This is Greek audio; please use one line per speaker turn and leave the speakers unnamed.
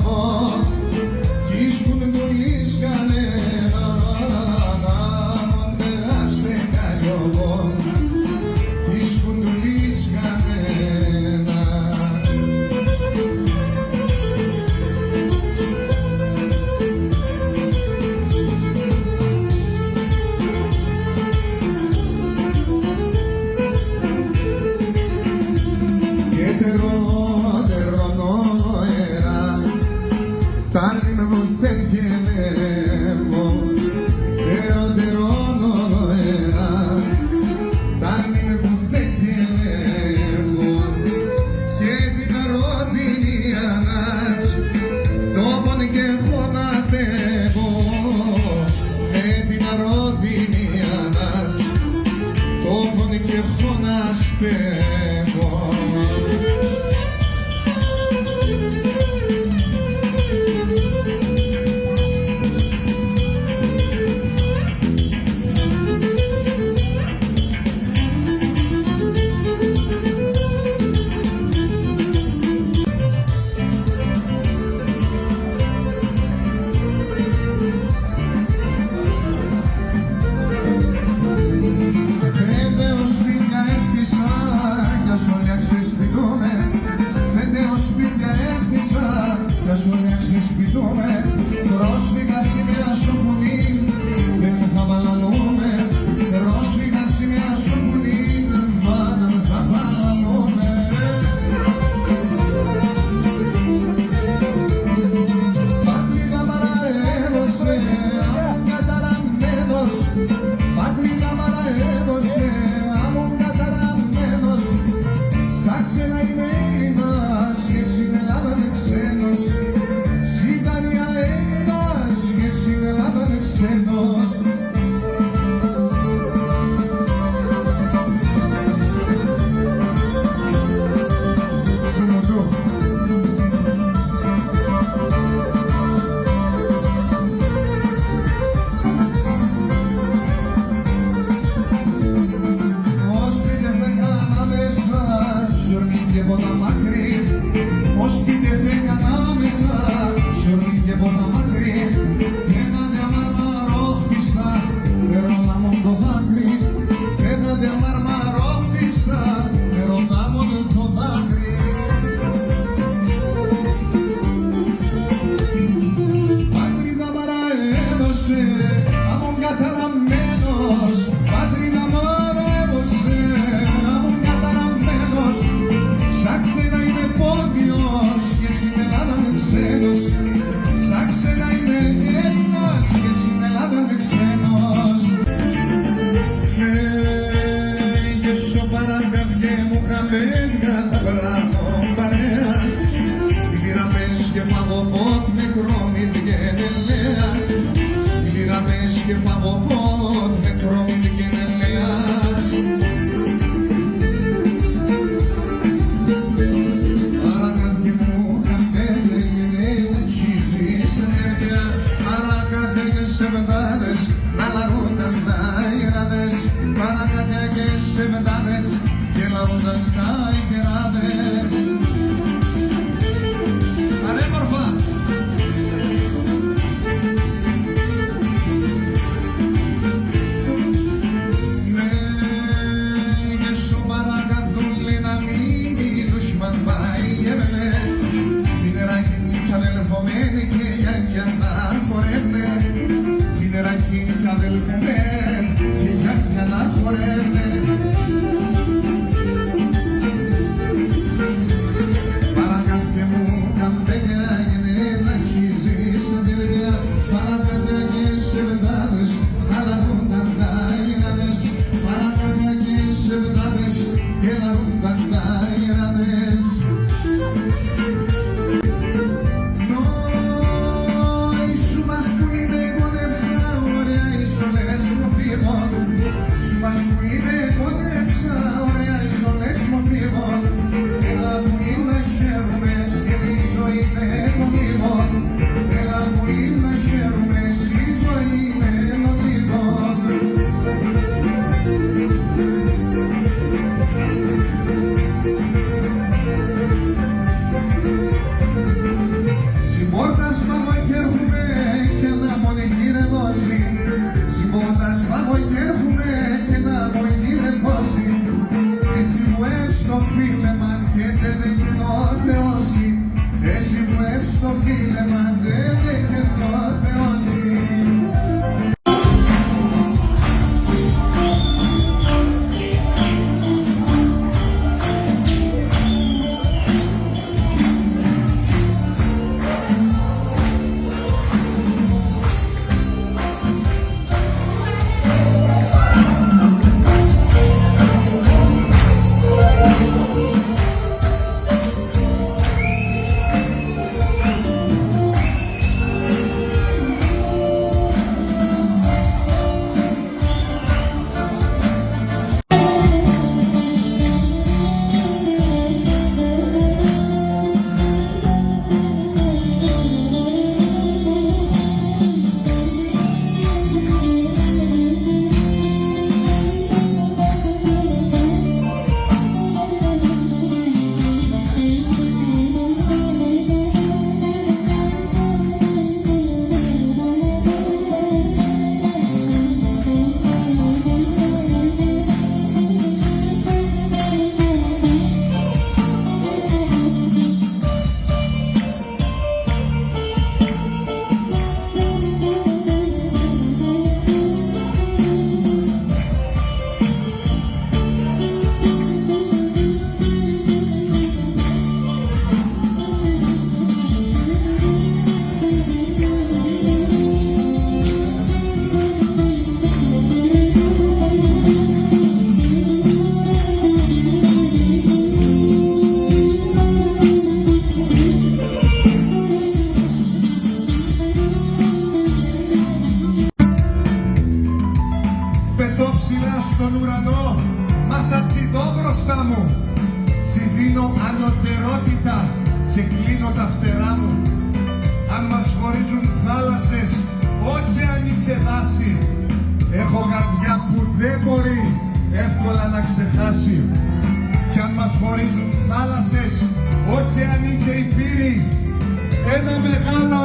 εγώ κι ίσκουν δουλείς κανένα μόντε άστε καλιόγω κι ίσκουν δουλείς κανένα. Και Tardi me mujer que levo, pero de rono no era. Tardi me mujer que levo, que την αρρώδινιανάς, το πόνι και φωναθεύω. Με την αρρώδινιανάς, το πόνι και φωναστεύω. Να σου ξεσπιτούμε, πρόσφυγα σημεία σου πουνή, δεν θα βαλαλούμε. Πρόσφυγα σημεία σου πουνή, δεν θα βαλαλούμε. Πατρίδα μαραέβωσε, άμον καταραμένος. Πατρίδα μαραέβωσε, άμον καταραμένος. Σαν ξένα είμαι Έλληνας και στην Ελλάδα είναι ξένος. Ζήτανια Έλληνας και στην Ελλάδα είναι ξένος. Σου μου το και ποτά μακρύ, ως πείτε φέγγαν άμεσα, σιωρνί και ποτά μακρύ, φέγατε αμαρμαρόχτιστα, νερόνα μον το δάκρυ, φέγατε αμαρμαρόχτιστα, νερόνα μον το δάκρυ. Πατρίδα μαραέβωσε, άμον καταραμένος, πατρίδα μαραέβωσε, άμον καταραμένος. Σαν ξένα είμαι πόντιος και στην Ελλάδα είμαι ξένος. Σαν ξένα είμαι Έλληνας και στην Ελλάδα είμαι ξένος. Και στο παρακαυγέ μου χαμέντια τα βράδω παρέας. Λύρα πες και φαγοπότ με κρόμι διγενελέας. Λύρα πες και φαγοπότ με κρόμι διγενελέας. Να λαρούνταν τα ιεράδες, παρακάτια και σε μετάδες και λαούνταν τα ιεράδες. Αρέμορφα! Ναι, και σου παρακαθούλη να μην δουσμαν πάει έμενε. Την εράχινη κι αδελφωμένη και για να χορεύνε. Την εράχινη κι αδελφωμένη και για να χορεύνε. Παρακάθε μου καμπέλια γενναίνα αξίζεις αδελφιά. Παρακάθε και σε βεντάδες να λαρούνταν τα ιεράδες. Παρακάθε και σε βεντάδες και λαρούνταν τα ιεράδες. στο φίλε μαντεύε και το θεώσει. Στον ουρανό, μασατσιδώ μπροστά μου. Σι δίνω ανωτερότητα και κλείνω τα φτερά μου. Αν μας χωρίζουν θάλασσες, ωκεανοί και δάση, έχω καρδιά που δεν μπορεί εύκολα να ξεχάσει. Κι αν μας χωρίζουν θάλασσες, ωκεανοί και οι πύροι, ένα μεγάλο